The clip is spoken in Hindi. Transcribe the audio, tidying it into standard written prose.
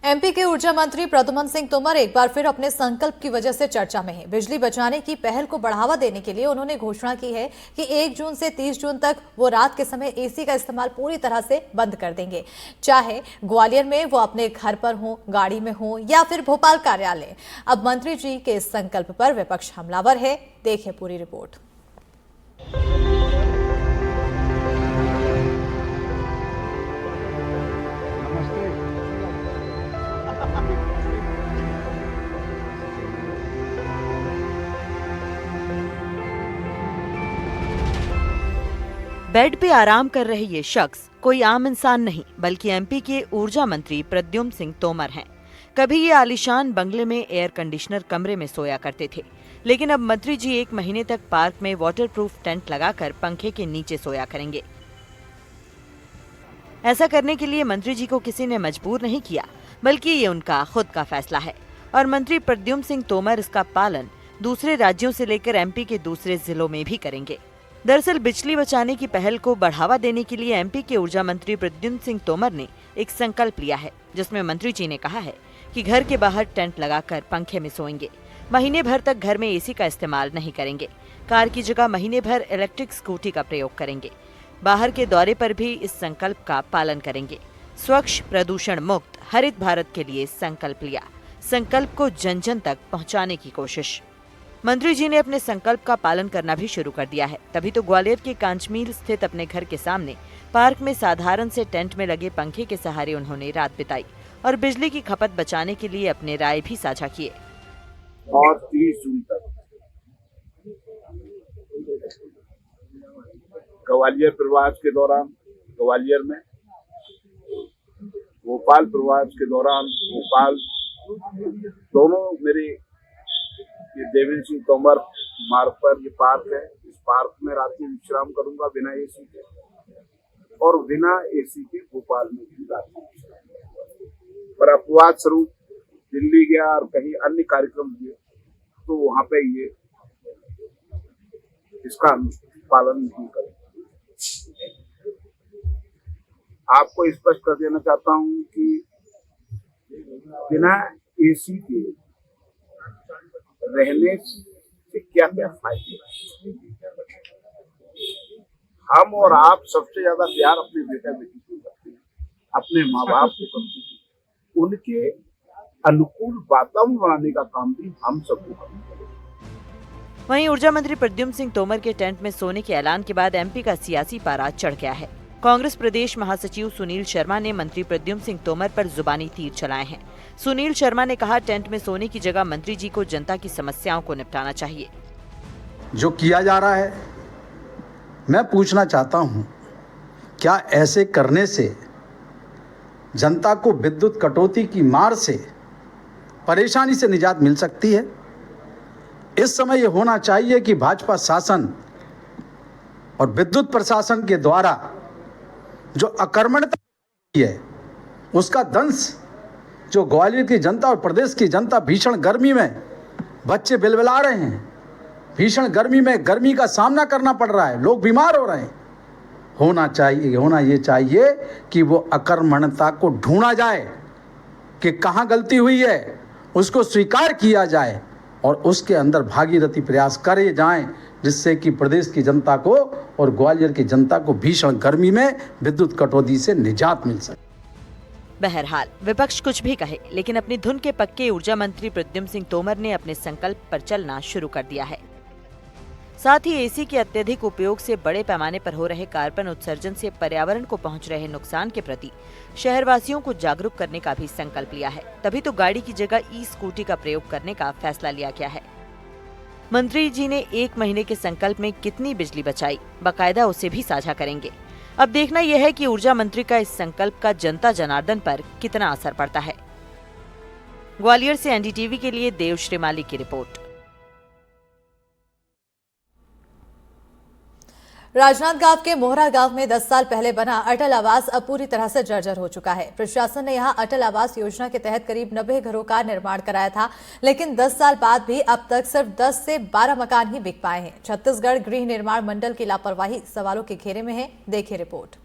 एमपी के ऊर्जा मंत्री प्रद्युम्न सिंह तोमर एक बार फिर अपने संकल्प की वजह से चर्चा में हैं। बिजली बचाने की पहल को बढ़ावा देने के लिए उन्होंने घोषणा की है कि 1 जून से 30 जून तक वो रात के समय एसी का इस्तेमाल पूरी तरह से बंद कर देंगे, चाहे ग्वालियर में वो अपने घर पर हो, गाड़ी में हो या फिर भोपाल कार्यालय। अब मंत्री जी के इस संकल्प पर विपक्ष हमलावर है। देखिए पूरी रिपोर्ट। बेड पे आराम कर रहे ये शख्स कोई आम इंसान नहीं बल्कि एमपी के ऊर्जा मंत्री प्रद्युम्न सिंह तोमर हैं। कभी ये आलीशान बंगले में एयर कंडीशनर कमरे में सोया करते थे, लेकिन अब मंत्री जी 1 महीने तक पार्क में वाटरप्रूफ टेंट लगाकर पंखे के नीचे सोया करेंगे। ऐसा करने के लिए मंत्री जी को किसी ने मजबूर नहीं किया, बल्कि ये उनका खुद का फैसला है और मंत्री प्रद्युम्न सिंह तोमर इसका पालन दूसरे राज्यों से लेकर एमपी के दूसरे जिलों में भी करेंगे। दरअसल बिजली बचाने की पहल को बढ़ावा देने के लिए एमपी के ऊर्जा मंत्री प्रद्युम्न सिंह तोमर ने एक संकल्प लिया है, जिसमें मंत्री जी ने कहा है कि घर के बाहर टेंट लगाकर पंखे में सोएंगे। महीने भर तक घर में एसी का इस्तेमाल नहीं करेंगे। कार की जगह महीने भर इलेक्ट्रिक स्कूटी का प्रयोग करेंगे। बाहर के दौरे पर भी इस संकल्प का पालन करेंगे। स्वच्छ, प्रदूषण मुक्त, हरित भारत के लिए संकल्प लिया। संकल्प को जन जन तक पहुँचाने की कोशिश। मंत्री जी ने अपने संकल्प का पालन करना भी शुरू कर दिया है। तभी तो ग्वालियर के कांचमील स्थित अपने घर के सामने पार्क में साधारण से टेंट में लगे पंखे के सहारे उन्होंने रात बिताई और बिजली की खपत बचाने के लिए अपने राय भी साझा किए। और 30 जून तक ग्वालियर प्रवास के दौरान ग्वालियर में, भोपाल प्रवास के दौरान भोपाल, दोनों मेरे ये देवेंद्र सिंह तोमर मार्ग पर ये पार्क है। इस पार्क में रात्रि विश्राम करूंगा बिना एसी के, और बिना एसी के भोपाल में भी रात्रि विश्राम करूंगा। पर अपवाद स्वरूप दिल्ली गया और कहीं अन्य कार्यक्रम हुए तो वहां पे ये इसका पालन नहीं करेंगे। आपको स्पष्ट कर देना चाहता हूं कि बिना एसी के रहने से क्या क्या फायदे हैं। हम और आप सबसे ज्यादा प्यार अपने बेटा बेटी को करते हैं, अपने माँ बाप को करते हैं। उनके अनुकूल वातावरण बनाने का काम भी हम सबको करना चाहिए। वहीं ऊर्जा मंत्री प्रद्युम्न सिंह तोमर के टेंट में सोने के ऐलान के बाद एमपी का सियासी पारा चढ़ गया है। कांग्रेस प्रदेश महासचिव सुनील शर्मा ने मंत्री प्रद्युम्न सिंह तोमर पर जुबानी तीर चलाए हैं। सुनील शर्मा ने कहा, टेंट में सोने की जगह मंत्री जी को जनता की समस्याओं को निपटाना चाहिए। जो किया जा रहा है, मैं पूछना चाहता हूं, क्या ऐसे करने से जनता को विद्युत कटौती की मार से, परेशानी से निजात मिल सकती है? इस समय यह होना चाहिए कि भाजपा शासन और विद्युत प्रशासन के द्वारा जो अकर्मण्यता है, उसका दंश जो ग्वालियर की जनता और प्रदेश की जनता, भीषण गर्मी में बच्चे बिलबिला रहे हैं, भीषण गर्मी में गर्मी का सामना करना पड़ रहा है, लोग बीमार हो रहे हैं। होना ये चाहिए कि वो अकर्मण्यता को ढूंढा जाए कि कहाँ गलती हुई है, उसको स्वीकार किया जाए और उसके अंदर भागीरथी प्रयास करे जाएं, जिससे कि प्रदेश की जनता को और ग्वालियर की जनता को भीषण गर्मी में विद्युत कटौती से निजात मिल सके। बहरहाल विपक्ष कुछ भी कहे, लेकिन अपनी धुन के पक्के ऊर्जा मंत्री प्रद्युम्न सिंह तोमर ने अपने संकल्प पर चलना शुरू कर दिया है। साथ ही एसी के अत्यधिक उपयोग से बड़े पैमाने पर हो रहे कार्बन उत्सर्जन से पर्यावरण को पहुंच रहे नुकसान के प्रति शहरवासियों को जागरूक करने का भी संकल्प लिया है। तभी तो गाड़ी की जगह ई स्कूटी का प्रयोग करने का फैसला लिया गया है। मंत्री जी ने 1 महीने के संकल्प में कितनी बिजली बचाई, बाकायदा उसे भी साझा करेंगे। अब देखना यह है कि ऊर्जा मंत्री का इस संकल्प का जनता जनार्दन पर कितना असर पड़ता है। ग्वालियर से एनडीटीवी के लिए देव श्रीमाली की रिपोर्ट। राजनांदगांव के मोहरा गांव में 10 साल पहले बना अटल आवास अब पूरी तरह से जर्जर हो चुका है। प्रशासन ने यहां अटल आवास योजना के तहत करीब 90 घरों का निर्माण कराया था, लेकिन 10 साल बाद भी अब तक सिर्फ 10 से 12 मकान ही बिक पाए हैं। छत्तीसगढ़ गृह निर्माण मंडल की लापरवाही सवालों के घेरे में है। देखिए रिपोर्ट।